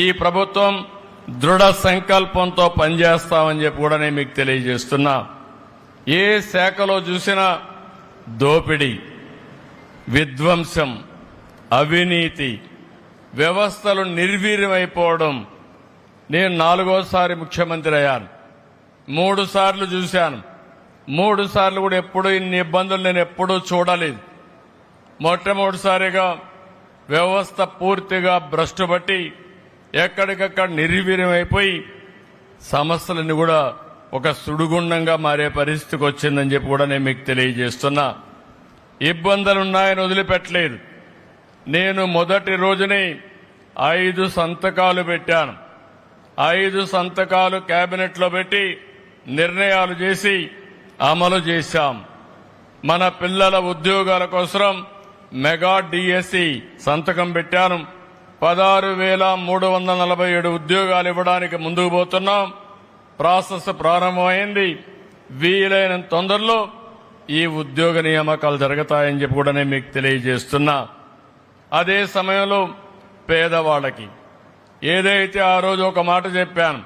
ఈ ప్రభుత్వం దృఢ సంకల్పంతో పనిచేస్తామని చెప్పి కూడా నేను మీకు తెలియజేస్తున్నా. ఏ శాఖలో చూసినా దోపిడీ, విధ్వంసం, అవినీతి, వ్యవస్థలు నిర్వీర్యమైపోవడం. నేను 4వసారి ముఖ్యమంత్రి అయ్యాను. 3 సార్లు చూశాను. 3 సార్లు కూడా ఎప్పుడూ ఇన్ని ఇబ్బందులు నేను ఎప్పుడూ చూడలేదు. మొట్టమొదటిసారిగా వ్యవస్థ పూర్తిగా భ్రష్టుపట్టి ఎక్కడికక్కడ నిర్వీర్యమైపోయి సమస్యలన్నీ కూడా ఒక సుడిగుండంగా మారే పరిస్థితికి వచ్చిందని చెప్పి కూడా నేను మీకు తెలియజేస్తున్నా. ఇబ్బందులున్నాయని వదిలిపెట్టలేదు. నేను మొదటి రోజునే 5 సంతకాలు పెట్టాను. 5 సంతకాలు కేబినెట్లో పెట్టి నిర్ణయాలు చేసి అమలు చేశాం. మన పిల్లల ఉద్యోగాల కోసం మెగా డిఎస్సి సంతకం పెట్టాను. 16,347 ఉద్యోగాలు ఇవ్వడానికి ముందుకు పోతున్నాం. ప్రాసెస్ ప్రారంభమైంది. వీలైనంత తొందరలో ఈ ఉద్యోగ నియామకాలు జరుగుతాయని చెప్పి కూడా నేను మీకు తెలియజేస్తున్నా. అదే సమయంలో పేదవాళ్ళకి ఏదైతే ఆ రోజు ఒక మాట చెప్పాను,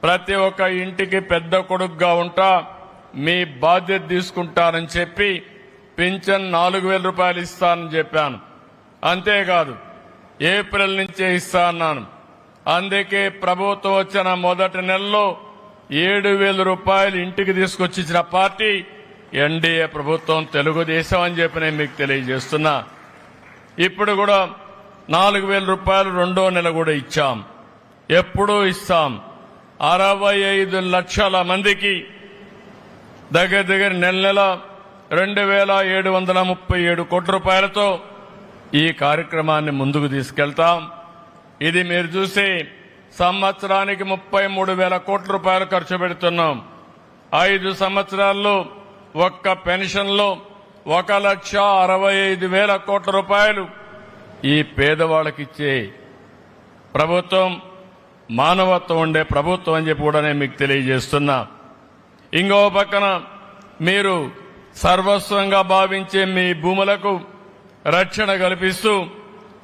ప్రతి ఒక్క ఇంటికి పెద్ద కొడుకుగా ఉంటా, మీ బాధ్యత తీసుకుంటానని చెప్పి పింఛన్ 4,000 రూపాయలు ఇస్తానని చెప్పాను. అంతేకాదు ఏప్రిల్ నుంచే ఇస్తా అన్నాను. అందుకే ప్రభుత్వం వచ్చిన మొదటి నెలలో 7,000 రూపాయలు ఇంటికి తీసుకొచ్చి ఇచ్చిన పార్టీ ఎన్డీఏ ప్రభుత్వం, తెలుగుదేశం అని చెప్పి నేను మీకు తెలియజేస్తున్నా. ఇప్పుడు కూడా 4,000 రూపాయలు 2వ నెల కూడా ఇచ్చాం. ఎప్పుడూ ఇస్తాం. 65 లక్షల మందికి దగ్గర నెల 2,737 కోట్ల రూపాయలతో ఈ కార్యక్రమాన్ని ముందుకు తీసుకెళ్తాం. ఇది మీరు చూసి సంవత్సరానికి 33,000 కోట్ల రూపాయలు ఖర్చు పెడుతున్నాం. 5 సంవత్సరాల్లో ఒక్క పెన్షన్లో 1,65,000 కోట్ల రూపాయలు ఈ పేదవాళ్ళకిచ్చే ప్రభుత్వం, మానవత్వం ఉండే ప్రభుత్వం అని చెప్పి కూడా నేను మీకు తెలియజేస్తున్నా. ఇంకో పక్కన మీరు సర్వస్వంగా భావించే మీ భూములకు రక్షణ కల్పిస్తూ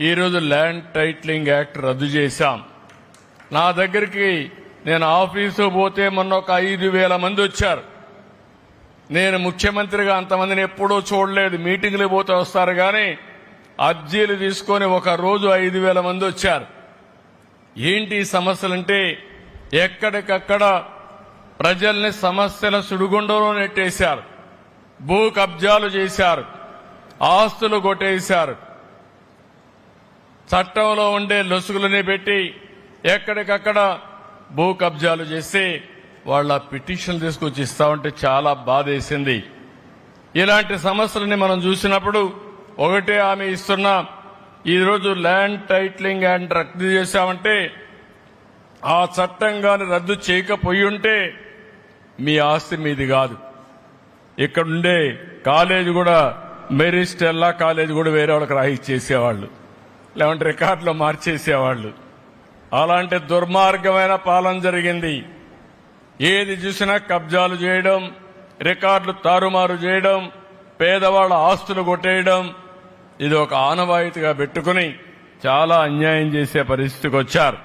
ఈరోజు ల్యాండ్ టైటిలింగ్ యాక్ట్ రద్దు చేశాం. నా దగ్గరికి నేను ఆఫీసు పోతే మొన్న ఒక 5,000 మంది వచ్చారు. నేను ముఖ్యమంత్రిగా అంతమందిని ఎప్పుడూ చూడలేదు. మీటింగ్లు పోతే వస్తారు కానీ అర్జీలు తీసుకొని ఒక రోజు 5,000 మంది వచ్చారు. ఏంటి సమస్యలంటే ఎక్కడికక్కడ ప్రజల్ని సమస్యల సుడిగుండంలో నెట్టేశారు. భూ కబ్జాలు చేశారు, ఆస్తులు కొట్టేశారు, చట్టంలో ఉండే లొసుగులని పెట్టి ఎక్కడికక్కడ భూ కబ్జాలు చేసి వాళ్ళ పిటిషన్ తీసుకొచ్చి ఇస్తామంటే చాలా బాధేసింది. ఇలాంటి సమస్యలని మనం చూసినప్పుడు ఒకటే హామీ ఇస్తున్నా, ఈరోజు ల్యాండ్ టైటిలింగ్ యాక్ట్ రద్దు చేశామంటే ఆ చట్టం గాని రద్దు చేయకపోయి ఉంటే మీ ఆస్తి మీది కాదు. ఇక్కడుండే కాలేజీ కూడా, మేరీ స్టెల్లా కాలేజీ కూడా వేరే వాళ్ళకి రాయిచ్చేసేవాళ్ళు, లేదంటే రికార్డులో మార్చేసేవాళ్ళు. అలాంటి దుర్మార్గమైన పాలన జరిగింది. ఏది చూసినా కబ్జాలు చేయడం, రికార్డులు తారుమారు చేయడం, పేదవాళ్ల ఆస్తులు కొట్టేయడం, ఇది ఒక ఆనవాయితీగా పెట్టుకుని చాలా అన్యాయం చేసే పరిస్థితికి వచ్చారు.